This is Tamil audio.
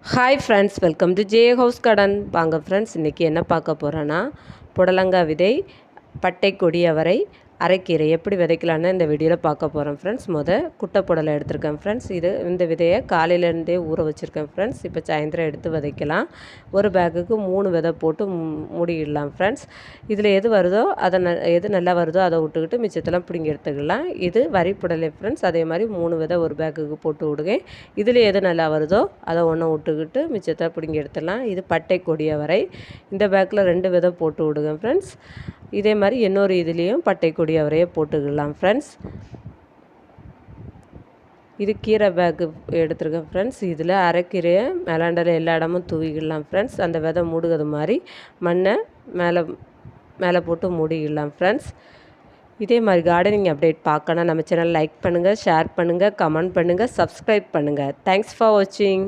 Hi friends, welcome to J house garden. வாங்க ஃப்ரெண்ட்ஸ், இன்றைக்கி என்ன பார்க்க போகிறோன்னா புடலங்காய் விதை, பட்டை கொடி அவரை, அரைக்கீரை எப்படி விதைக்கலான்னு இந்த வீடியோவில் பார்க்க போகிறோம் ஃப்ரெண்ட்ஸ். குட்டை புடலை எடுத்திருக்கேன் ஃப்ரெண்ட்ஸ். இந்த விதையை காலையிலேருந்தே ஊற வச்சுருக்கேன் ஃப்ரெண்ட்ஸ். இப்போ சாயந்தரம் எடுத்து விதைக்கலாம். ஒரு பேக்குக்கு 3 விதை போட்டு மூடிடலாம் ஃப்ரெண்ட்ஸ். இதில் எது வருதோ எது நல்லா வருதோ அதை விட்டுக்கிட்டு மிச்சத்தெல்லாம் பிடிங்கி எடுத்துக்கலாம். இது வரி புடலை ஃப்ரெண்ட்ஸ். அதே மாதிரி 3 விதை ஒரு பேக்குக்கு போட்டு விடுங்க. இதில் எது நல்லா வருதோ அதை ஒன்று விட்டுக்கிட்டு மிச்சத்தை பிடிங்கி எடுத்துடலாம். இது பட்டை கொடிய வரை. இந்த பேக்கில் 2 விதை போட்டு விடுங்க ஃப்ரெண்ட்ஸ். இதே மாதிரி இன்னொரு இதுலேயும் பட்டை கொடி அவரையே போட்டுக்கலாம் ஃப்ரெண்ட்ஸ். இது கீரை பேக்கு எடுத்துருக்கேன் ஃப்ரெண்ட்ஸ். இதில் அரைக்கீரையை மேலாண்டல எல்லா இடமும் தூவிக்கலாம் ஃப்ரெண்ட்ஸ். அந்த விதை மூடுகிறது மாதிரி மண்ணை மேலே போட்டு மூடிக்கலாம் ஃப்ரெண்ட்ஸ். இதே மாதிரி கார்டனிங் அப்டேட் பார்க்கணும் நம்ம சேனல் லைக் பண்ணுங்கள், ஷேர் பண்ணுங்கள், கமெண்ட் பண்ணுங்கள், சப்ஸ்கிரைப் பண்ணுங்கள். தேங்க்ஸ் ஃபார் வாட்சிங்.